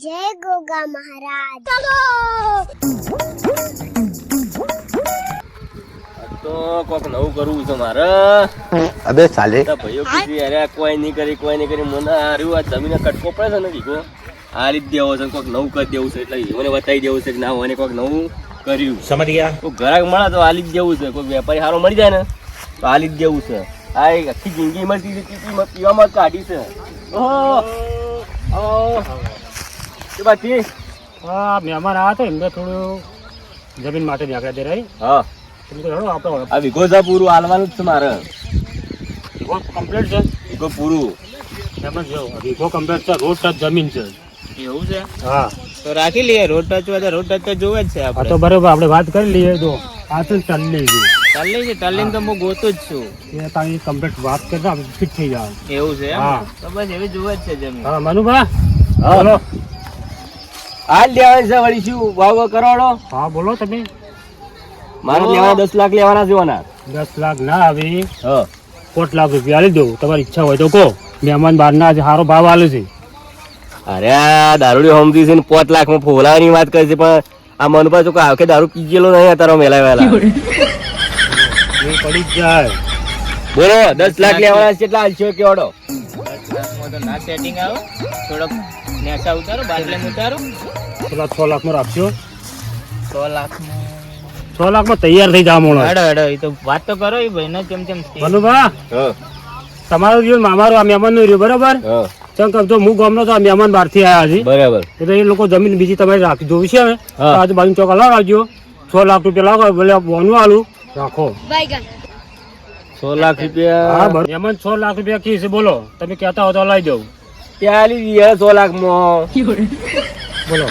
જય ગોગા મહારાજ. તો કોક નવું કરવું છે મારે. અબે સાલે ભાઈઓ કીધી અરે કોઈ નહીં કરી મને હાર્યું આ જમીને કટકો પડે છે ને કીધું આ રીત દેવો છે કોક નવું કરી દેવું છે એટલે મને બતાવી દેવું છે કે ના મને કોક નવું કર્યું સમજ ગયા. કોઈ ગ્રાહક મળે તો હાલી જ દેવું છે, કોઈ વેપારી સારો મળી જાય ને તો હાલી જ દેવું છે. આ એક આખી જિંદગી મળતી પીવામાં કાઢી છે. હા મહેમાન આવ્યા હતા એમને થોડું જમીન માટે નીકળ્યા દે રહી. હા આપણે આ વિગો છે પૂરું હાલવાનું જ છે મારે. કમ્પ્લીટ છે વિગો પૂરું એમ જ વીઘો કમ્પ્લીટ છે. રોડ ટચ જમીન છે. એવું છે હા તો રાખી લઈએ. રોડ ટચ હોય તો રોડ ટચ તો જોવે જ છે આ આપણે. તો બરોબર આપણે વાત કરી લઈએ. તો આ તો ચાલી ગયું ટલ્લી છે, ટલ્લી તો હું ગોતું જ છું. એ તારી કમ્પ્લીટ વાત કરતા આપણે ફિટ થઈ જાય. એવું છે એમ? હા. તો બસ એવી જોવે જ છે જમીન. હા મનુભા હા. બોલો. હાલ લેવાની છે વળી શું ભાવ કરોડો હા બોલો તમે. મારે લેવાના 10 લાખ લેવાના જોવાના. 10 લાખ ના આવી હા 1 લાખ રૂપિયા આલી દઉં. તમારી ઈચ્છા હોય તો કહો. મહેમાન બહારના આજે સારો ભાવ આલે છે. અરે આ દારૂડી હોમથી છે ને 5 લાખમાં ફોલાવાની વાત કરે છે પણ આ મનપા તો કોઈ આખે દારૂ પીજેલો નહીં અત્યારે મેલા વેલા. એ પડી જ જાય. બોલો 10 લાખ લેવાના છે કેટલા હાલશો કેવડો? 10 લાખમાં તો ના સેટિંગ આવે. થોડોક નેસા ઉતારો, બાટલે ઉતારો. પેલા 6 લાખમાં રાખશો. 100 લાખમાં 6 લાખમાં તૈયાર થઈ જાવ મોણસ. હેડો હેડો એ તો વાત તો કરો એ ભાઈ ને કેમ કેમ મનુભા હા તમારું રહ્યું અમારું આ મહેમાન નું રહ્યું બરાબર. હા ચમ તો હું ગામનો તો આ મહેમાન બહાર થી આવ્યા છે બરાબર. એટલે એ લોકો જમીન બીજી તમારી રાખી જોવી છે હવે. હા. તો આજુબાજુ ચોકા લાવજો. 6 લાખ રૂપિયા લાવો ભલે બોનું આલું રાખો. 6 લાખ હા રૂપિયા બરાબર. મહેમાન 6 લાખ રૂપિયા કી છે બોલો. તમે કહેતા હો તો લઈ દઉં. ત્યાં લીધી 6 લાખમાં. બોલો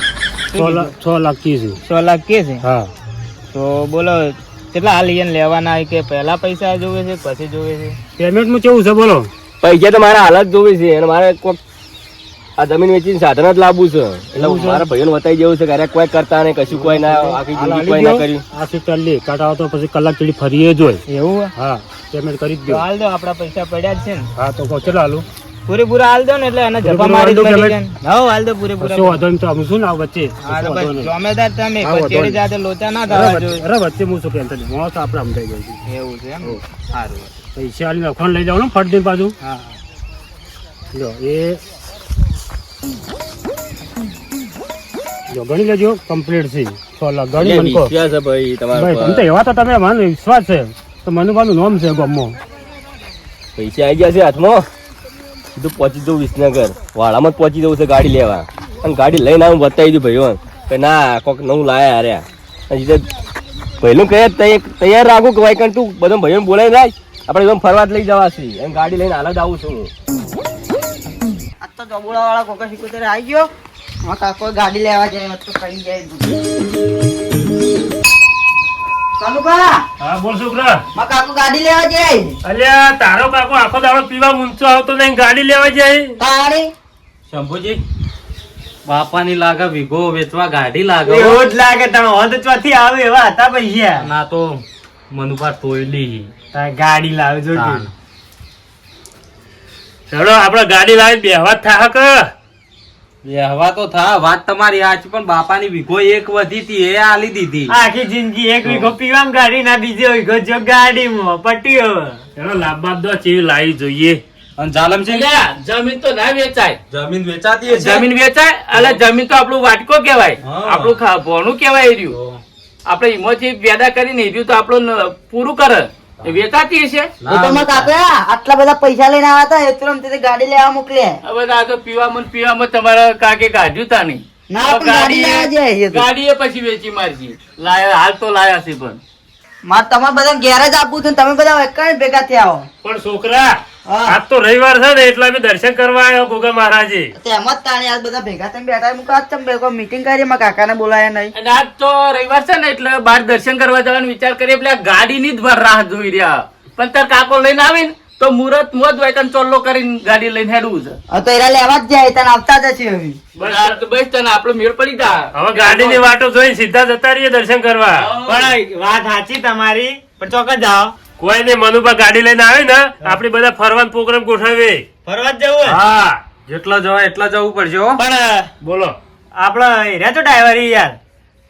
6 લાખ કી છે. 100 લાખ કે છે હા તો બોલો કેટલા હાલ ઈયન લેવાના હોય કે પહેલા પૈસા જોવે છે પછી જોવે છે? પેમેન્ટમાં કેવું છે બોલો. પૈસા તો મારા હાલત જોવી છે અને મારે કોક આ જમીન વેચીને સાધન જ લાવવું છે એટલે મારા ભાઈઓને બતાવી દેવું છે કે અરે કોઈ કરતા નહીં કશું કોઈ ના આખી જિંદગી કોઈ ના કર્યું. આ સીટલી કાઢાવો તો પછી કલાક ચડી ફરીએ જોઈ. એવું હોય? હા પેમેન્ટ કરી જ તો દો. હાલ દો, આપડા પૈસા પડ્યા જ છે ને. હા તો કહો ચલો હાલું. પૂરેપૂરા હાલ દો ને એટલે એને જપા મારી જ મળી જાય ને. હા હાલ દો પૂરેપૂરા. કશો વાંધો નહીં તો અમે શું ના વચ્ચે. હા તો કશો વાંધો બસ નહીં. જોમેદાર તમે હા, પછી વાંધો ચેડી જાતે લોચા ના થવા જોઈએ. અરે વચ્ચે હું શું ટેન્શન નહીં. મોણસ આપણે સમજાઈ ગયું છે. એવું છે એમ? સારું. પૈસા આલીને અખંડ લઈ જાવ ને ફટ દઈને પાછું. હા જો એ જો ગણી લેજો કમ્પ્લીટ છે 6 લાખ ગણી મને કહો. વિશ્વાસ છે ભાઈ તમારા ભાઈ તમે તો પર. એવા તો તમે મને વિશ્વાસ છે તો મનુભાનું નામ છે ગામમાં. પૈસા આવી ગયા છે હાથમાં સીધું પહોંચી જવું વિસનગર વાળામાં જ પહોંચી જવું છે ગાડી લેવા અને ગાડી લઈને આવું બતાવી દઉં ભાઈઓ કે ના કોક નવું લાયા અરે અને સીધે પહેલું કહે તૈયાર રાખું કે ભાઈ કારણ તું બધા ભાઈઓને બોલાવી રાખ આપણે એકદમ ફરવા જ લઈ જવા છે અને ગાડી લઈને હાલ જ આવું છું હું. આ તો જબુડા વાળા કોકા સિકોતેર આવી ગયો. હા કાકો ગાડી લેવા જાય તો કરી જાય. કાનુભા હા બોલ છોકરા. માં કાકો ગાડી લેવા જાય. અલ્યા તારો કાકો આખો દાડો પીવા ઊંચો આવતો નહીં ગાડી લેવા જાય. તારે શંભુજી બાપાની લાગે વીઘો વેચવા ગાડી લાગે એવું જ લાગે તમે હોદ ચોથી આવે એવા હતા પૈસા. ના તો મનુભા તોયલી ગાડી લાવજો કે. ચલો આપણે ગાડી લાવી બેહવા થાક કે વ્યવહાર તો થા વાત તમારી આજ પણ બાપાની વીઘો એક વધી હતી એ આલી દીધી. આખી જિંદગી એક વીઘો પીવામાં ગાડી ના બીજો વીઘો જો ગાડીમાં પટ્ટીઓ. ચલો લાભ દો ચીવી લાવી જોઈએ. અને જાલમ છે જમીન તો ના વેચાય. જમીન વેચાતી જમીન વેચાય એટલે જમીન તો આપણું વાટકો કેવાય, હા. આપણું ભોણું કેવાય રહ્યું. આપણે એમાંથી પેદા કરીને રહ્યું તો આપણું પૂરું કરે એ વેચાતી હશે. તો તમે કાકા આટલા બધા પૈસા લઈને આવ્યા હતા એ તુરંત તે ગાડી લેવા મોકલ્યા. હવે આ તો પીવામાં તમારા કાકે કાઢ્યું તા નહીં. ના પણ ગાડી લેવા જાય. ગાડીએ પછી વેચી મારજી લાયા હાલ તો લાયા છે પણ મારે તમારે બધા ઘેર જ આપવું હતું તમે બધા એકણ ભેગા થયા હો. પણ છોકરા હા. આજ તો રવિવાર છે ને એટલે અમે દર્શન કરવા આવ્યો ગોગા મહારાજે. તેમ જ તાણી આજ બધા ભેગા થઈને બેઠા મુકા આજ તમે કોઈ મીટિંગ કરી મારા કાકાને બોલાયા નહીં. અને આજ તો રવિવાર છે ને એટલે બહાર દર્શન કરવા જવાનો વિચાર કરીએ એટલે આ ગાડીની જ રાહ જોઈ રહ્યા. પણ તાર કાકો લઈને આવે ને તો મુહૂર્ત મોજ હોય તને ચોલ્લો કરીને ગાડી લઈને હેડવું છે. હવે તો એરા લેવા જ જાય તને આવતા જ હશે હવે. બસ તને આપણો મેળ પડી જા. હવે ગાડીની વાટો જોઈ સીધા જતા રહીએ દર્શન કરવા. પણ વાત સાચી તમારી પણ ચોક્કસ જાઓ. કોઈ નહીં મનુભા ગાડી લઈને આવે ને આપણે બધા ફરવાનો પ્રોગ્રામ ગોઠવીએ. ફરવા જ જવું હા જેટલા જવાય એટલા જવું પડશે હો. પણ બોલો આપડે હેર્યા તો ડ્રાઈવર યાર.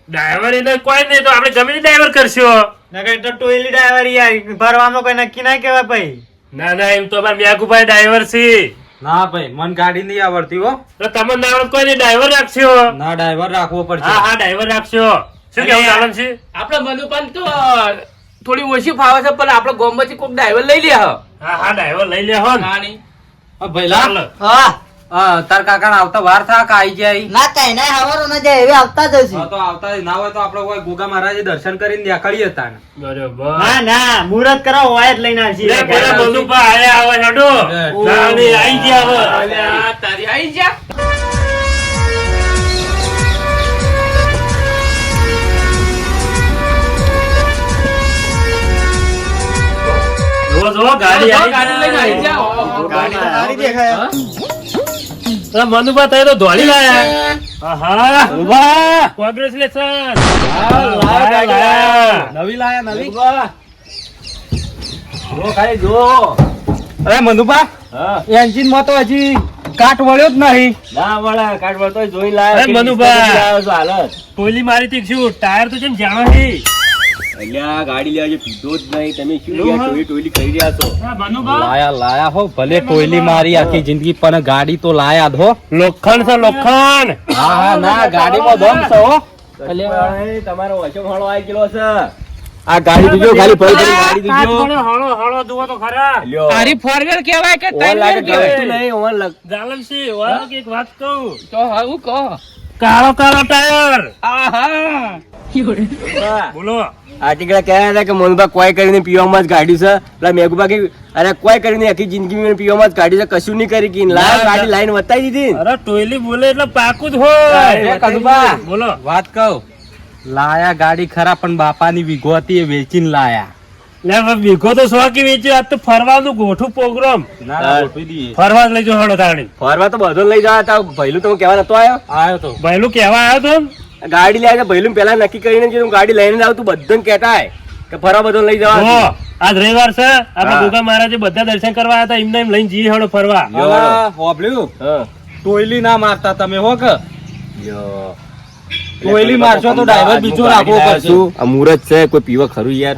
ડ્રાઈવર એટલે કોઈ નહીં તો આપણે ગમે તે ડ્રાઈવર કરશો. નકર તો ટોયલી ડ્રાઈવર યાર ભરવામાં કોઈ નક્કી ના કહેવાય ભાઈ. ના ના એમ તો અમારે મેઘુભાઈ ડ્રાઈવર છે. ના ભાઈ મને ગાડી નહીં આવડતી હો. તો તમને ના આવડે કોઈ નહીં ડ્રાઈવર રાખશો. ના ડ્રાઈવર રાખવો પડશે. હા હા ડ્રાઈવર રાખશો. શું કેવું ચાલન છે? આપડે મનુપાન તો થોડી ઓછી ફાવે છે પણ આપડે ગોમમાંથી કોઈક ડ્રાઈવર લઈ લે હ. હા હા ડ્રાઈવર લઈ લે હો ને. નાની ભઈલા હા તાર કાકા આવતા વાર થા કે આઈ જાય. ના કઈ ના હવારો ના જાય એવી આવતા જ હશે. હા તો આવતા ના હોય તો આપડે કોઈ ગોગા મહારાજે દર્શન કરીને દેખાડીએ હતા ને. બરોબર. ના ના મુહૂર્ત કરાવો હોય જ લઈને આવશે. લે પેલા મનુભાઈ આયા આવે હેડો. નાની આઈ ગયા હવે. અલ્યા તારી આઈ જા. જો ગાડી ગાડી લઈને આઈ જા. ગાડી તો સારી દેખાય. અરે મનુભા તમે તો ધોળી લાયા. આહા ઉભા કોંગ્રેચ્યુલેશન. નવી લાયા નવી. જો ખાલી જો. અરે મનુભા હા એન્જિન માં તો હજી કાટ વળ્યો જ નહીં. ના વળા કાઢ વળતો જોઈ લાયો. અરે મનુભા. હાલત ટોલી મારી તી શું ટાયર તો છે ને જાણો છે. અલ્યા ગાડી લેવા જે પીધો જ નહીં. તમે શું યાર ટોયલી ટોયલી કરી રહ્યા છો? હા મનુભા લાયા હો ભલે ટોયલી મારી આખી જિંદગી પણ ગાડી તો લાયા જ હો. લોખંડ છે લોખંડ. હા હા ના ગાડીમાં દમ છે હો. અલ્યા તમારો વચો હાળો આવી ગયેલો છે. આ ગાડી જોજો ખાલી ફરી ફરી ગાડી જોજો. હળો હળો જુઓ તો ખરા. લ્યો તારી ફોર વ્હીલ કહેવાય કે ઓન ત્રણ લાગે વ્હીલ કહેવાય? ગમતું નહીં ઓન લાગ. જાલમસિંહ વાળો એક વાત કહું. તો હું કહો. કાળો કાળો ટાયર. આહા બોલો. આ ટીકડા કહેતા હતા કે મોનબા કોઈ કરીને પીવામાં જ ગાડી છે. પેલા મેઘુબા કે અરે કોઈ કરીને આખી જિંદગી પીવામાં જ ગાડી છે, કશું નહીં કરી કે લાવ ગાડી લાઈન વતાવી દીધી. અરે ટોયલી બોલે એટલે પાકું જ હોય. એ કદુબા બોલો. વાત કહું લાયા ગાડી ખરા પણ બાપાની વીઘો હતી એ વેચીને લાયા. લે હવે વીઘો તો સો કે વેચ્યું. આજ તો ફરવાનું ગોઠું પ્રોગ્રામ. ના ના ગોઠવી દઈએ. ફરવા જ લઈ જાઓ હળો તાણી. ફરવા તો બધો લઈ જવા હતા. ભૈલું તો હું કહેવા નતો આવ્યો. આવ્યો તો ભાઈલું કેવા આવ્યો તો ને? ગાડી લઈ આવ્યા ભૈલું પેલા નક્કી કરીને કે હું ગાડી લઈને જ આવું. તું બધાને કહેતા હોય કે ફરવા બધો લઈ જવા. જો, આજ રવિવાર છે. આપણે હા. ગોગા મહારાજે બધા દર્શન કરવા આવ્યા હતા. એમને એમ લઈને જઈએ હળો ફરવા. હા, હોભળ્યું? હા ટોયલી ના મારતા તમે હો કે યો. ટોયલી મારશો તો ડ્રાઈવર બીજો રાખવો પડશે. શું આ મુહૂર્ત છે? કોઈ પીવા ખરું યાર?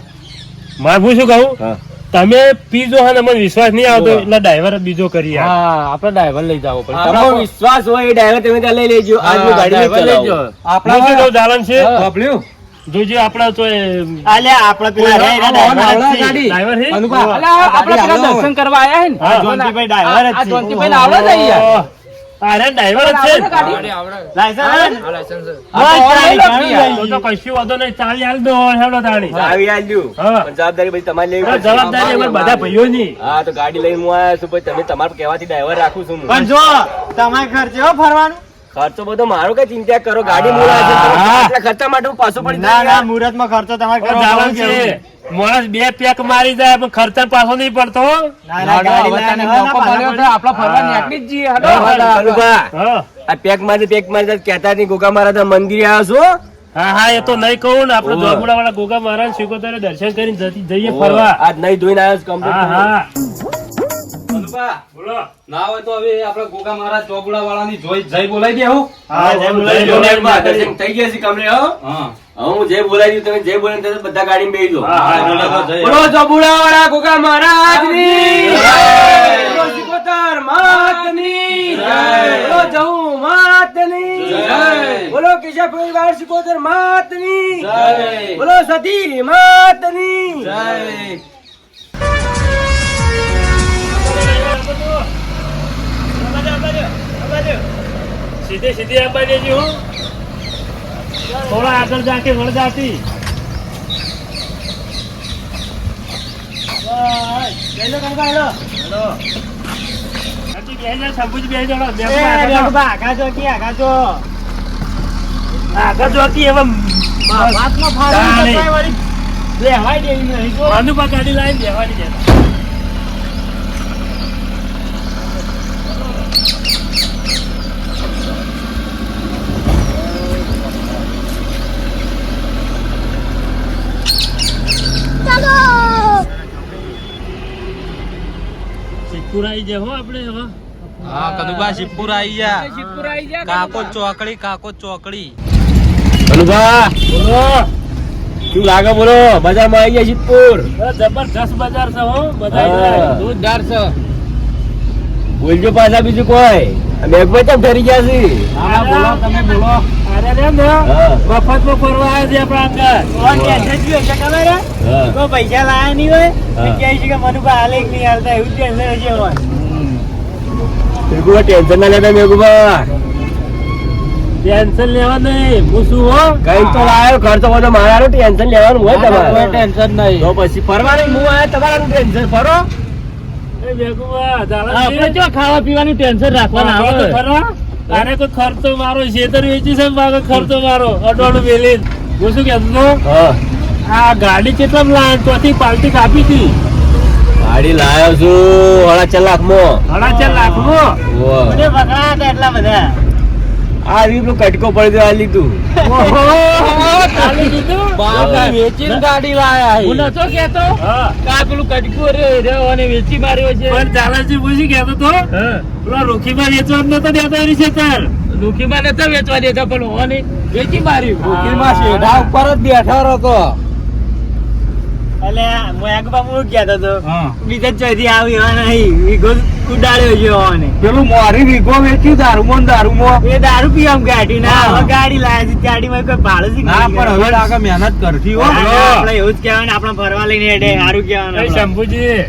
મારું શું કહું, હા તમે પીજો હા મને વિશ્વાસ નહીં આવતો એટલે ડ્રાઈવર બીજો કરી યાર. હા આપણે ડ્રાઈવર લઈ જવો પડશે. તમારો વિશ્વાસ હોય એ ડ્રાઈવર તમે ત્યાં લઈ લેજો. આજ હું ગાડી લઈ ચલાવું. આપણે શું કહું જાલન છે? હોભળ્યું? જોજો આપડા તો આલ્યા આપડે પેલા આવડા ડ્રાઈવર જ છે. ગાડી. ડ્રાઈવર છે? અનુભા, અલા, આપડે પેલા ગાડી દર્શન કરવા આયા હે ને? હા, જોનતીભાઈ ડ્રાઈવર જ આ છે. જોનતીભાઈ ને આવડે ને યાર? અરે ડ્રાઈવર જ છે. લાયસન્સ? તો કશું વાંધો નહીં. ચાલી હાલ દો હેડો તાણી. આવી આલ્યું. હા. પણ જવાબદારી બધી તમારે લેવી આ પડશે. જવાબદારી અમારા બધા ભાઈઓની. હા તો ગાડી લઈને હું આવ્યો છું. પછી તમે તમારા કહેવાથી ડ્રાઈવર રાખું છું હું. પણ જો તમારે ખર્ચે હો ફરવાનું. ખર્ચો બધો મારો કઈ ચિંતા કરો. ગાડી મૂળા છે. હા. આટલા ખર્ચા માટે હું પાછો પડી ના જાય. ના મુહૂર્ત માં ખર્ચો તમારે કરવો જાલન પડે. છે. માણસ બે પેક મારી જાય પણ ખર્ચા પાછો નહીં પડતો. ના ના ગાડી હવે તને લાવીને મોકો ના મળ્યો પાછા છે, આપડે ફરવા નીકળી જ જઈએ. હેડો. કનુભા, હા આ પેક મારી કહેતા નહીં ગોગા મહારાજ મંદિરે આવ્યો છું. હા હા એ તો નહીં કહું ને. આપડે ઓવે. જોગુડા વાળા ગોગા મહારાજ શિકોતરે દર્શન કરીને જઈએ ફરવા. આજ નહીં ધોઈને આવ્યો છું હા complete. હા અનુભા, બોલો. ના હોય તો હવે આપણે ગોગા મહારાજ ચોપડા વાળાની જય બોલાવી દેવું. હા જય બોલાવી જય દો. બોલાવી. દર્શન થઈ ગયા છે complete, હો? હા હવે હું જે બોલાવી દઉં, તમે જે બોલે તે બધા ગાડીમાં બેસી જાઓ. હા, હા, બોલો તો જય. બોલો ચોપુડાવાળા ગોગા મહારાજની જય. બોલો સિકોતર માતની જય. બોલો જહુ માતની જય. બોલો કેશવભાઈ વાર સિકોતર માતની જય. બોલો સતી માતની જય. સીધે સીધી આપવા દેજો હો. થોડા આગળ જાકે વળ જાતી. હેલો હજી બે જા સંભુજ બે જણો બે આગા જો કે આગા જો. આગળ જોતી હવે વાતમાં ફાળવી તો કોઈ વળી લેવાય દેવી નહીં જો. અનુભા ગાડી લાવીને બેવાની જતા. ચાલો. સિદ્ધપુર આવી જાય હો આપણે હવે. હા કનુભા શિવપુર આવી જા શિવપુર આવી જા કાકો ચોકડી અનુભા બોલો શું લાગે બોલો બજારમાં આવી ગયા સિદ્ધપુર જબરજસ્ત બજાર છે હો હા. બધા દૂધદાર છે બોલજો પાછા બીજું કોઈ મેઘભાઈ કેમ ફરી ગયા છે હા બોલો તમે બોલો અરે રે ને હા. મફતમાં ફરવા આવ્યા છે આપણા અંદર કોણ ટેન્શન શું હશે ખબર હે? હા. કોઈ પૈસા લાયા નહીં હોય હા. તો કહે છે કે મનુભા હાલે કે નહીં હાલતા એવું ટેન્શન હશે હોય. મેઘુભા ટેન્શન ના લેતા મેઘુભા ટેન્શન લેવા નહીં હું શું હો કઈ તો લાયો ખર્ચો બધો મારાનું ટેન્શન લેવાનું હોય તમારે ટેન્શન નહીં તો પછી ફરવાનું હું આયા તમારાનું ટેન્શન ફરો એ બેગુબા આપણે જો ખાવા પીવાનું ટેન્શન રાખવાના આવે તારે તો ખર્ચો મારો શેતર વેચી છે મારો ખર્ચો મારો અડોડું વેલી હું શું કહેતો હતો? હા આ ગાડી કેટલા લાયા ચોથી પાલટી કાપી હતી ગાડી લાયો છું 4.5 લાખમાં 4.5 લાખમાં ઓહો. મને પકડાયા હતા એટલા બધા. આ રીતનું કટકો પડી આ લીધું ઓહો, ચાલી દીધું? બાપા વેચીને ગાડી લાયા હું નતો કેતો હા. કા પેલું કટકુ રહ્યો અને વેચી માર્યો છે પણ ચાલાજી પૂછી કહેતો તો પેલા રોકીમાં વેચવા જ નતો દેતો એની શેતર દુખીમાં નતા વેચવા દેતા પણ ઓને વેચી માર્યું વકીલમાં શેઢા ઉપર જ બેઠો હતો એટલે હું આગળ હું કહેતો હતો હા. બીજા ચોથી આવી હોય નહીં વીઘો ઉડાડ્યો છે હોને. પેલું મોરી વીઘો વેચ્યું દારૂમાં એ દારૂ પીવા ગાડી ના હવે ગાડી લાયા છે ગાડીમાં કોઈ ભાડું છે ના પણ હવે લાગે મહેનત કરતી હો આપણે એવું જ કહેવાય ને આપણે ફરવા લઈને હેડે સારું એ કહેવાનું શંભુજી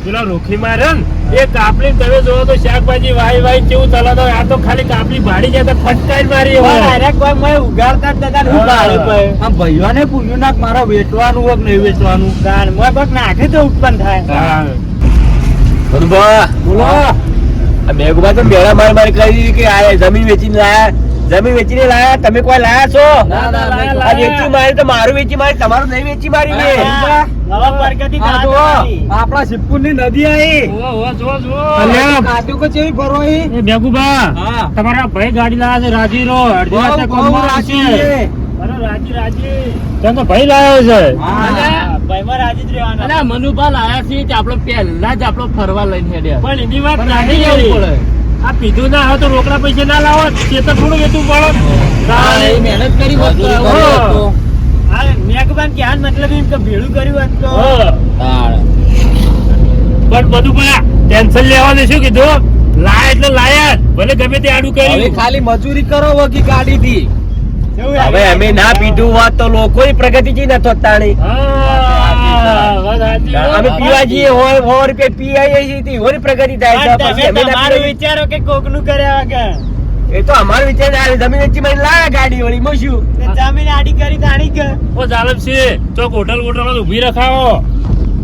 પેલા રોખી મારે ને એ કાપલી તમે જોવો તો શાકભાજી વાઈ કેવું ચલાતો આ તો ખાલી કાપલી ભાડી જાય તો ફટકાઈ મારી હોય. ડાયરેક્ટ કોઈ મને ઉગાડતા જ નતા ને હું ભાડું પાય. આ ભાઈઓને પૂછ્યું ના કે મારે વેચવાનું હોય કે નહીં વેચવાનું તાણ મોય કોક નાખે તો ઉત્પન્ન થાય. હા. અનુભા બોલો આ મેઘુભા તો બેડા માર કરી દીધી કે આ જમીન વેચીને લાયા તમે કોઈ લાયા છો ના, ના, ના, આ વેચી મારી તો મારું વેચી મારી તમારું નહીં વેચી મારી મેં હા, હવે પરગતિ આ થાય જુઓ, તમારી. આપણા શિવપુર ની નદી આવી અલ્યા, કાટ્યું કે ચેવી ભરો એ બેગુબા હા. તમારા ભાઈ ગાડી લાયા છે રાજી રો અડધી રાતે બહુ કોમમાં રાજી આવશે. છે. અરે રાજી તમે તો ભાઈ લાયો છે હા. હા, ભાઈમાં રાજી જ રહેવાનું. અને મનુભા લાયા છે કે આપણે પહેલા જ આપણો ફરવા લઈને હેડ્યા પણ એની વાત પણ નાની નાની જવું પડે પડે આ પીધું ના હોય તો રોકડા પૈસા ના લાવો તે તો થોડું વેચવું પડે હા, એ મહેનત કરી હોત તો મજૂરી આવું કરી હોત હોત તો. તો. હા, મેઘબાન કે હાલ મતલબ એમ કે ભેળું કર્યું હોત તો હા. પણ બધું પેલા ટેન્શન લેવાનું શું કીધું લાયા એટલે લાયા જ. ભલે ગમે તે આડું હવે કર્યું ખાલી મજૂરી કરો વકી ગાડી થી એવું હવે અમે ના પીધું હોત તો લોકોની પ્રગતિ જી નતો તાણી હા, વાત સાચી હો. અમે પીવા જઈએ 100 રૂપિયા પી આવીએ છીએ તો એઓની પ્રગતિ થાય છે. પણ પછી તમે અમે ના તમારું પીવા- વિચારો કે કોકનું કર્યા વગર. એ તો અમારો વિચાર ના આવે. જમીન વેચી મારી લાયા ગાડી વળી માં શું તે જમીન આડી કરી તાણી કે ઓ જાલમ છે ચોક હોટલ ઉભી રખાવો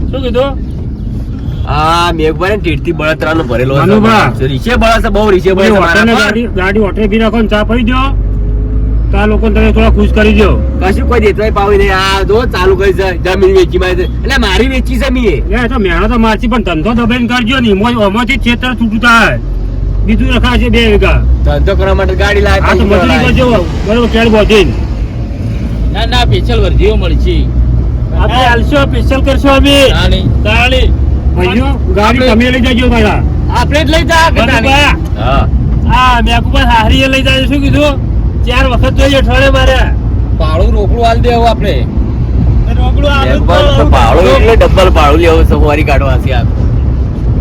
શું કીધું હા મેઘભાઈ તીર્થી બળતરાનો ભરેલો છે. મનુભા. રીસે બળે છે બહુ રીસે બળે છે હોટલ મારા પર. ગાડી હોટલ બી રાખો ને ચા પી દો તો આ લોકોને તમે થોડા ખુશ કરી દો કશું કોઈ દેતવાય પાવી નહીં. આ જો ચાલુ કરી છે જમીન વેચી મારી છે. એટલે મારી વેચી છે મીએ. એ તો મહેનત તો મારથી પણ ધંધો દબાઈને કરજો ને એમાંથી છેતર છૂટું થાય બીજું રખાશે 2 વીઘા ધંધો કરવા માટે ગાડી લાવે આ તો મજૂરી કરજો બરોબર કેળ બોધીને ના ના સ્પેશિયલ વર્ધીઓ મળી છે આપણે હાલશો સ્પેશિયલ કરશો અમે તાણી. તાળી ભાઈઓ ગાડી તમે લઈ જજો મારા આપણે જ લઈ જા કે તાણી. બરોબર હા હા મેં કુમાર હારીએ લઈ જાય શું કીધું 4 વખત જોઈએ અઠવાડિયે મારે ભાડું રોકડું હાલ દેવું આપડે રોકડું આવું જ મેઘભાઈ તો ભાડું એટલે ડબલ ભાડું લેવું છે ફરી કાઢવા છે આ.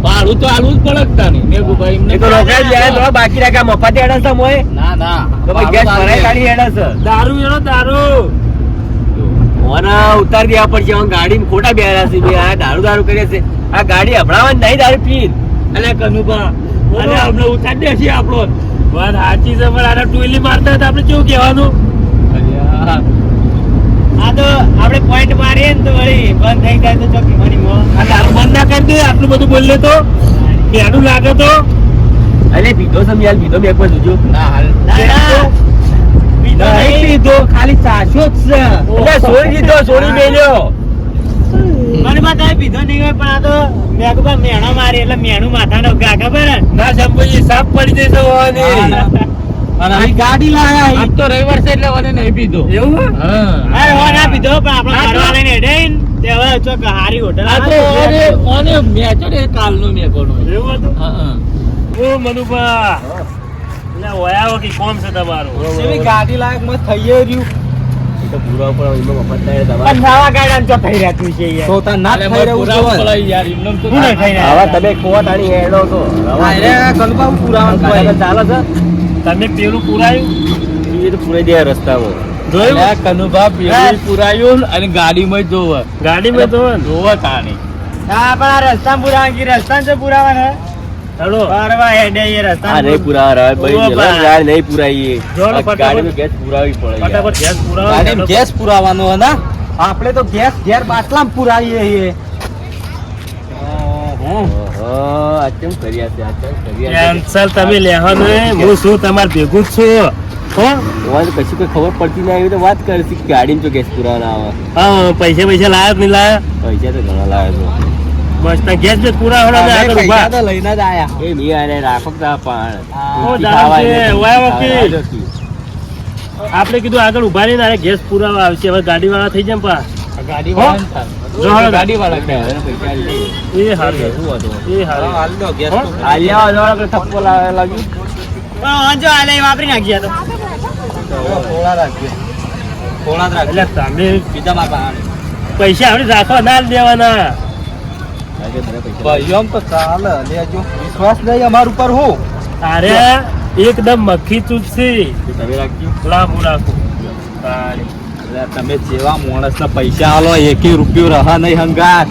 ભાડું તો આલવું જ પડે કે તાણી. મેઘુભાઈ એમને એ તો રોકડા જ જાય તો બાકી રાખ્યા મફત હેડે છે મોય. ના ના તો ભાઈ ગેસ ભાડું ભરાય હાલ કાઢી હેડે છે. દારૂ એનો દારૂ ઓના ઉતાર દેવા પડશે હવે ગાડી ખોટા બેરા છે બે આ દારૂ કરે છે આ ગાડી હભળાવા નહીં દારૂ પી અલે કનુભા અલે આપણે ઉતાર દેશી આપણો વાત સાચી છે પણ આને ટોયલી મારતા હતા આપણે કેવું કહેવાનું આ તો આપણે પોઈન્ટ મારીએ ને તો વળી બંધ થઈ જાય તો ચોકી મની મો આ દારૂ બંધ ના કરી દે આટલું બધું બોલે તો પેડું લાગે તો અલે પીધો છે યાર પીધો બે પર જોજો ના હાલ નહીં પીધો ખાલી ચાશો જ છે એટલે છોડી દીધો છોડી મેલ્યો મને માતા પીધો નહીં હોય પણ આ તો મેઘબા મેણો મારી એટલે મેણું માથાનો ગા ખબર હે? ના શંભુજી સાફ પડી જશે હોવાની અને અહીં ગાડી લાયા આજ તો રવિવાર છે એટલે મને નહીં પીધો એવું હા અરે હો ના પીધો પણ આપણે આ તો- ફરવા લઈને હેડે ને તે હવે ચોક હારી હોટલ આ તો આવે. ઓને મેચો ને કાલનો મેકોનો એવું હતું હા ઓ મનુભા એટલે ઓયા કે કોમ છે તમારું એવી ગાડી લાયક મત થઈ રહ્યું એ તો પૂરા ઉપર એમાં મફત થાય તમારે પણ નવા ગાડા જો થઈ રહ્યા છે યાર તો તાર ના જ થઈ રહ્યું છે યાર એમને તો શું ના થઈ રહ્યા? આવા તમે કોટ આની હેડો તો અરે કનુભા પુરાવાનું ગાડા ચાલે છે તમે પેલું પુરાયું એ તો પૂરે દે રસ્તામાં જોયું અલ્યા કનુભા પેલું પુરાયું અને ગાડીમાં જ જોવે ગાડીમાં તો જોવે તાણી હા પણ આ રસ્તા પુરાવા રસ્તા છે પુરાવાના હેડો પરવા હેડે એ રસ્તા આ નહીં પુરા રહે ભાઈ ઓ બા. યાર નહીં પુરાઈએ જો ને ફટાફટ. ગાડીમાં ગેસ પુરાવી પડે યાર. ફટાફટ ગેસ પુરાવા ગાડીમાં ગેસ પુરાવાનો હે ને આપણે તો ગેસ ઘેર બાટલામાં પુરાવીએ છીએ ઓહો, આ કેમ કર્યા છે આ કેમ કર્યા છે કેન્સલ તમે લેહો ને હું શું તમાર ભેગું જ છું હો તમારે કશું કોઈ ખબર પડતી ના આવી તો વાત કરશી કે ગાડીમાં તો ગેસ પુરાવાના આવે હા પૈસા લાયા કે નહીં લાયા પૈસા તો ઘણા લાવે બસ ત્યાં ગેસ બેસ પૂરા હોડા ને આગળ પૈસા ઉભા તો લઈને જ આયા છે એ મી આને રાખો કે તા પાણ ઓ દાદા છે, વાહ વકીલ. આપણે કીધું આગળ ઉભા રહીને અરે ગેસ પુરાવા આવશે હવે ગાડી વાળા થઈ જાય પા ગાડી હો? વાળા જો હવે ગાડી વાળા પૈસા લે. એ હારું શું હતું એ હારું હાલ દો ગેસ હો? તો આલિયા વાળો થપ્પો લાગ્યું જો આલે વાપરી નાખ્યા તો થોડા રાખજો થોડા જ રાખજો એટલે તમે બીજા બાપા પૈસા આપણે રાખવા ના દેવાના ભાઈઓ તો ચાલે લેજો વિશ્વાસ નહીં અમાર ઉપર હું અરે એકદમ મક્ખી ચૂસી તમે રાખજો લાંબુ રાખો તારી. એટલે તમે જેવા માણસને પૈસા આલો એકી રૂપિયો રહા નહીં હંગાત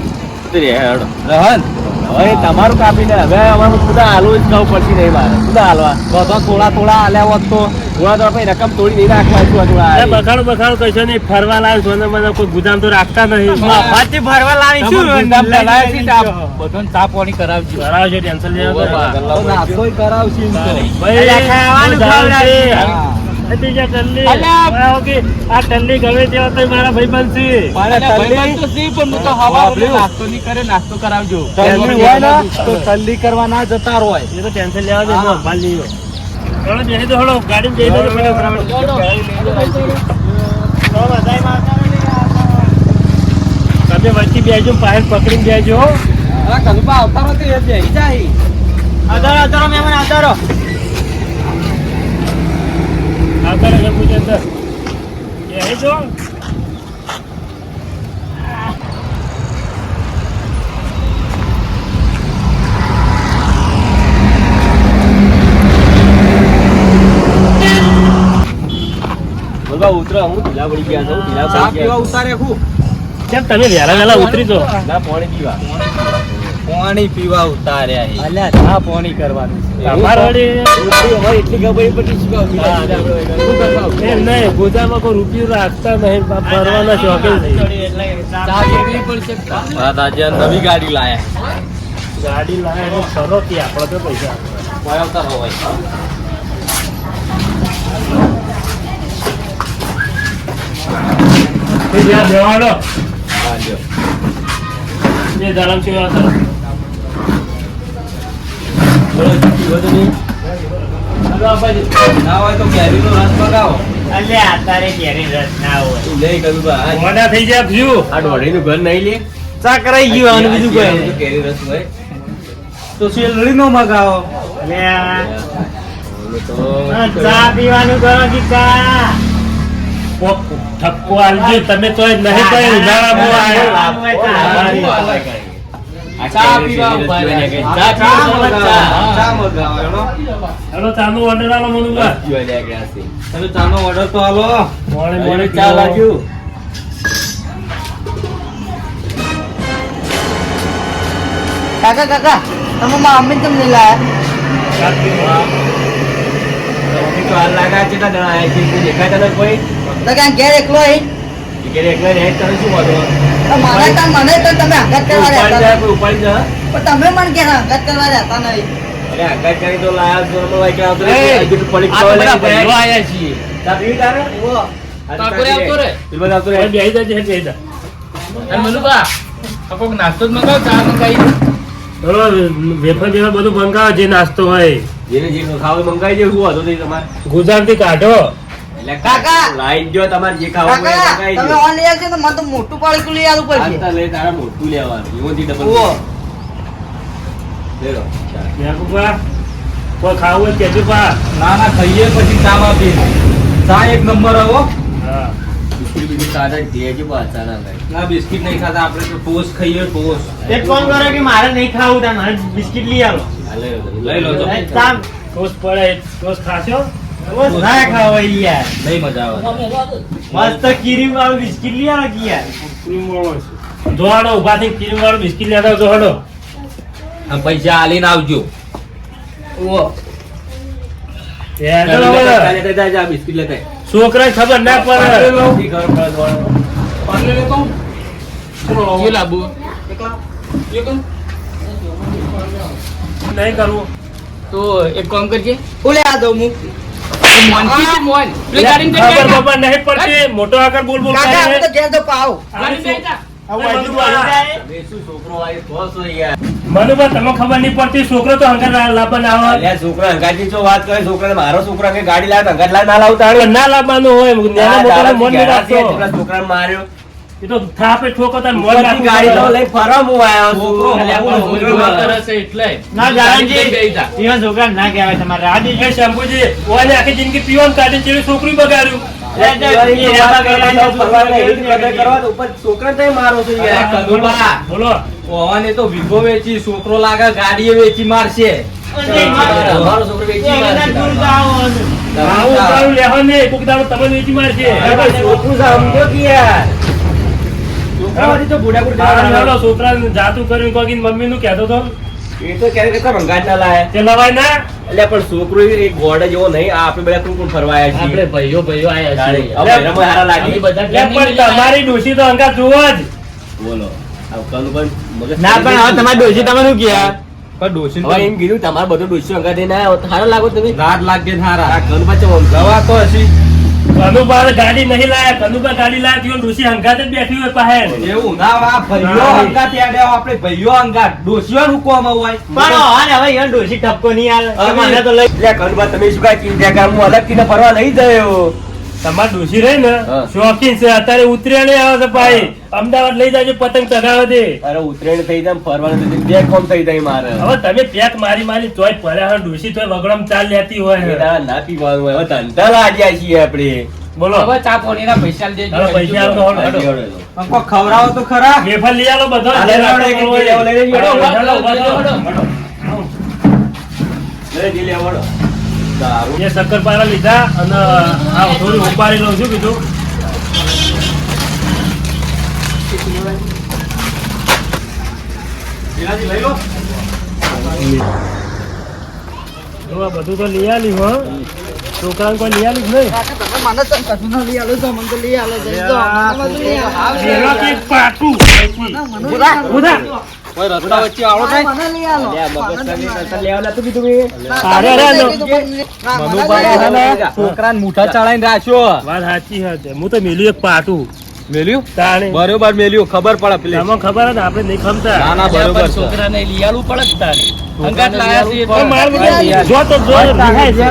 હેડો રહન હવે તમારું કાપીને હવે અમારું ખુદા હાલવું જ કહું પડતી નહીં મારે ખુદા હાલવા બધા થોડા આલ્યા હોત તો થોડા તો ભાઈ રકમ તોડી નહીં નાખવા છું અરે થોડા બખાડો કશો નહીં ફરવા લાવે સોને મને કોઈ ગુદામ તો રાખતા નહીં ફરવા લાવી બધાને ચા પાણી કરાવજો કરાવજો ટેન્શન લેવા વગર. નાસ્તોય કરાવશે એમ તો. ભાઈ ખાવાનું ખવડાવીએ. હા. આ ટલ્લી ગમે તેવા તો મારા ભાઈ બનશે ભાઈબંધ તો સી, પણ હું તો હવારમાં નાસ્તો નહીં કરે, નાસ્તો કરાવજો ટેન્શન હોય ને લેવા તો ઠંડી કરવા ના જતા હોય એ તો ટેન્શન લેવા દે હા. ભાલ લીધો ચલો જઈ દો હળો ગાડી જઈ દો તમે વચ્ચે બેજો પાયલ પકડીને બેજો હા કનુભા આવતા રહો તો એ બેસી જાય અધારો મહેમાન અધારો આગળ આગળ પૂછે અંદર બેજો બોલવા ઉતરો હું ઢીલા પડી ગયા છું ઢીલા ચા પડી પીવા ગયા ઉતારે હું કેમ તમે વહેલા ઉતરી દો છું. ના પાણી પીવા પાણી પીવા ઉતાર્યા છે. અલ્યા ચા પાણી કરવાનું તમાર વળી હવે એટલી ખબર પડી શું કહું? શું કરવાનું? એમ નહીં ગોદામાં કોઈ રૂપિયો રાખતા નહીં ફરવાના શોખીન નહીં ચા પીવી પડશે. વાત આજે નવી ગાડી લાયા ગાડી લાવે એટલે સરો કે આપણે તો પૈસા પડાવતા હોય દેવાડો હા જો એ ધરમ છે અસર બોલો જીતી વધુ નહીં ના હોય તો કેરીનો રસ બગાવો અલ્યા તારે ઘેરી રસ ના હોય તું નહીં કરું બા આ મોડા થઈ જાય ભ્યુ ઢોળીનું ઘર નહીં લે ચા કરાઈ ગયું અને બીજું આ કોઈ કેરી રસ હોય તો શેલડીનો મગાવો અલ્યા બોલો તો ચા પીવાનું કરો કે ચા ઠપકો આલજો તમે તો નહીં કઈ ઉધારામાં ચા પીવા ઉભા રહ્યા. ચા મગાવો એનો. હેલો ચાનો ઓર્ડર આલો મનુભા તમે ચાનો ઓર્ડર તો આલો મોડે મોડે મોડે ચા લાગ્યું કાકા તમે મારા મમ્મી કેમ નહીં લાયા મમ્મી તો હાલ લાગા છે કેટલા જણા આયા છે કોઈ દેખાતા નથી કોઈ તો ક્યાં ઘેર એકલો અહીં ઘેર એકલા રહે તને શું વાંધો મને તો તમે હંગાત કરવા ઉપાડી રહેતા જાય કોઈ ઉપાડી જાય પણ તમે મને કે હંગાત કરવા રહેતા નહીં અરે આઘાત કરી તો લાયા છો નંબર વાઈ કે આવતો એ, હજુ તો પડી આ તો બધા ખાવા ભાઈઓ લાગી આયા છીએ. ચા પીવી તારે ઓ કાકોરે આવતો રે. બિલકુલ આવતો રે બેહી જજે બેહી જા અને મનુભા, આ કોક નાસ્તો જ મંગાવો, ચા મંગાવી. ચલો વેફર બેફર બધું મંગાવો જે નાસ્તો હોય જેને જે ખાવું મંગાઈ દે શું વાંધો નહીં તમારે ગુજરાતી કાઢો એટલે કાકા! લાઈ જ જો તમારે જે ખાવું હોય એ કાકા મંગાઈ તમે દો ઓન લઈ આવશો તો મને તો મોટું પાળકું લઈ આવવું પડશે આસ્તા લઈ તારા મોટું લેવાનું એમાંથી ડબલ ઓ લે લો ચા. યાકુબા કોઈ ખાવું હોય કેજો પા. ના ના ખાઈએ પછી ચા આપી ચા એક નંબર આવો. હા બિસ્કિટ બીજું સાદા દેજો પાછા ના લાગે. ના બિસ્કિટ નહીં ખાતા આપણે તો ટોસ્ટ ખાઈએ ટોસ્ટ. એક કામ કરો કે મારે નહીં ખાવું તા મારે બિસ્કિટ લઈ આવો. લઈ લો તો. ચામ ટોસ્ટ પડે ટોસ્ટ ખાશો. રોજ ના ખાવો યાર. નહીં મજા આવે. મસ્ત ક્રીમ વાળું બિસ્કિટ લઈ આવો કે યાર. ક્રીમ વાળો છે. જોહાડો ઉભા થઈ ક્રીમ વાળું બિસ્કિટ લેતા જોહાડો. આમ પૈસા આલીને આવજો. બિસ્કિટ લેતા છોકરા ખબર ના પડે. શું લાવવું? નહીં કરવું. તો એક કામ કરજે ઉલે આ દઉં હું. મોનથી છે, મોન. પેલી ગાડીમાં જઈ ખબર બેઠા. બબર નહીં પડતી. મોટો આકાર બોલ બોલ કાકા કરે. આપણે તો ઘેર તો પાવ. ગાડીમાં બેઠા. છોકરો આવી તો શું યાર. મનુભા તમે ખબર નહીં પડતી છોકરો તો હંગાત લાવવા ના આવે. અલ્યા છોકરા હંગાતની જો વાત કરે છોકરાને મારો છોકરા કે ગાડી લાવે હંગાત લાવે ના લાવતા પણ ના લાવવાનું હોય નાના મોટાને મન નહીં રાખતો. છોકરાને માર્યો એ તો થાપે ઠોકો તાર મોન ઉપરથી રાખવું ગાડી તો પડે. લઈ ફરવા હું આવ્યો છું. અલ્યા, પણ છોકરો વાત કરે છે એટલે. ના ગાડીમાં જઈ જાણજી બેઠા. એવા છોકરા ના કહેવાય તમારે રાજી એ શંભુજી ઓને આખી જિંદગી પીવાનું કાઢી જેવી છોકરી બગાડ્યું. છોકરા તો મારો છું યાર. કદુબા, બોલો ઓવાને તો વીઘો વેચી છોકરો લાગે ગાડીએ વેચી મારશે. મારો છોકરો વેચી મારશે. આવું ઉતારું લેવા નહીં કોક દાડો તમે વેચી મારશે. છોકરું સમજો કે યાર છોકરામાંથી તો બુઢા હાલો, છોકરાને જાતું કર્યું કોકી મમ્મી નું કહેતો તો એ તો ક્યારેક કહેતા ભંગાટ ના લાય. તે લવાય ના. એટલે પણ છોકરો એક ગોળ જેવો નહીં. આ આપણે બધા કોણ ફરવા આવ્યા છીએ. આપણે ભાઈઓ આયા ગાડી. છીએ. હવે ભૈરવમાં હારા લાગે. અમે બધા લે પણ તમારી ડોશી તો અંગાત જુઓ જ. બોલો આ કનું પણ મગજ ના પણ હવે તમારી ડોશી તમે શું કહ્યા પણ ડોશી હવે એમ કીધું તમારે બધું ડોશી અંગાત ના આવ્યો. સારો લાગો તમે રાત લાગે હારા. આ કનું પાછો દવા તો હશી. કનુભા ગાડી નહીં લાયા. કનુભા ગાડી લાયા તો ડોશી અંગાત જ બેઠી હોય પાસે. એવું ના આ ભાઈઓ અંગાત યાદ આવ્યો. આપણે ભાઈઓ અંગાત ડોશીઓ નું કોમ હોય. પણ હવે યાર ડોશી ટપકો નહીં આવે હવે મને તો લઈ એટલે કનુભા તમે શું કાંઈ ચિંતા કર. હું અલગ થી ફરવા નહીં ગયો. તમારી ડોશી રહી ને હા. શોખીન છે. અત્યારે ઉતરેણી આવે છે ભાઈ. અમદાવાદ લઈ જાજો પતંગ ચગાવે દે. અરે ઉતરેણ થઈ જાય ફરવાનું થઈ જાય. બે કોમ થઈ જાય મારે. હવે તમે પેક મારી મારી તોય પડ્યા હોય. ડોશી તોય વગડમ ચાલ લેતી એ હોય. તારા ના પીવાનું હોય. હવે ધંધા લાગ્યા છીએ આપણે. બોલો હવે ચા પાણીના પૈસા દેજો. હવે પૈસા આપો, હળો, હળો. હાજી, હળો. અંકો ખવડાવો તો ખરા. વેફર લઈ આલો બધો. હાલે, જે હળો, રાખો એક કરવો લઈ આવો, હોય. લઈ લેજો. હળો, હળો, હળો, હળો, હળો, હળો. હળો. લઈ જી લે, વળો. સારું. એ શક્કરપારા લીધા અને આ થોડી ઉપાડી લઉં છું કીધું. જીલાજી લઈ લો. જો આ બધું તો લઈ આલ્યું હો. છોકરાને કોઈ લઈ આલ્યું જ નહીં. કાકા તમે મને તો કશું ના લઈ આલો તો મને તો લઈ આલો જઈ દો. મને તો લઈ આલો. એનો કંઈક પાટું. કોઈ રસ્તા વચ્ચે આવડો થાય. મને લઈ આલો. લે, મગજ તમે નતર લેવા નતું કીધું મેં. અરે, અરે, ના, નો. મને લઈ આલો. છોકરાને મુઠા ચડાઈને રાખ્યો. વાત સાચી છે. હું તો મેલ્યું એક પાટું. મેલ્યું તાણે બરોબર મેલ્યું. ખબર પડે પેલી. તમને ખબર જ આપણે નહીં ખમતા. ના ના અલ્યા, બરોબર પણ છે. છોકરાને લઈ આલવું પડે જ તારે. અંગાત લાયા છીએ પણ એટલે. મારે બધા જો તો જો રિહાય છે.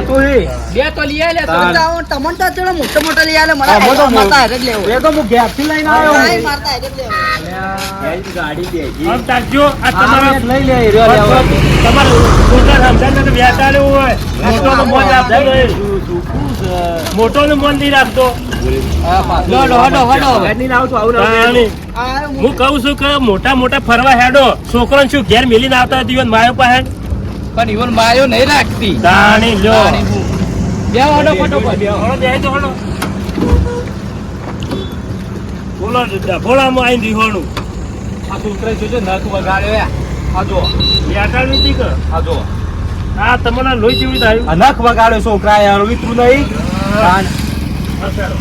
બે તો લઈ આલ્યા તો. તમને તો ચલો મોટો મોટો લઈ આલો. મને હા, મોટો મારતા હારે જ લેવો. એ તો હું ઘેરથી લઈને આવ્યો. નહીં, મારતા હારે જ લેવો. ગાડી બેગી. આમ તાકજો. આ આ તમારા મેચ લઈ લે એ રહ્યો લેવા. તમારું છોકરા સમજાય ને વ્યાજ આલ્યું હોય. મોટો નો મોન રાખતો નહીં. મોટો નો મોન નહીં રાખતો. ગાડી લાવ તો આવું ના તાણે. આ હું કહું છું કે મોટા મોટા ફરવા હેડો. છોકરાને શું ઘેર મેલીને આવતા જીવન માયો પાસે. પણ ઈવન માયો નહીં રાખતી. તાણી લ્યો. તાણી હું. બે વાળો ફટોફટ. હળો બેહી તો હળો. બોલો ડભોળામાં આવીને રીહોણું. આ છોકરાએ જોજો નખ વગાડ્યો યા. આ જો. બેટાળ નથી કે આ જો. આ તમારા લોહી જેવી થાય. આ નખ વગાડ્યો છોકરાએ. વિતરું નહીં. હા, ચાલો.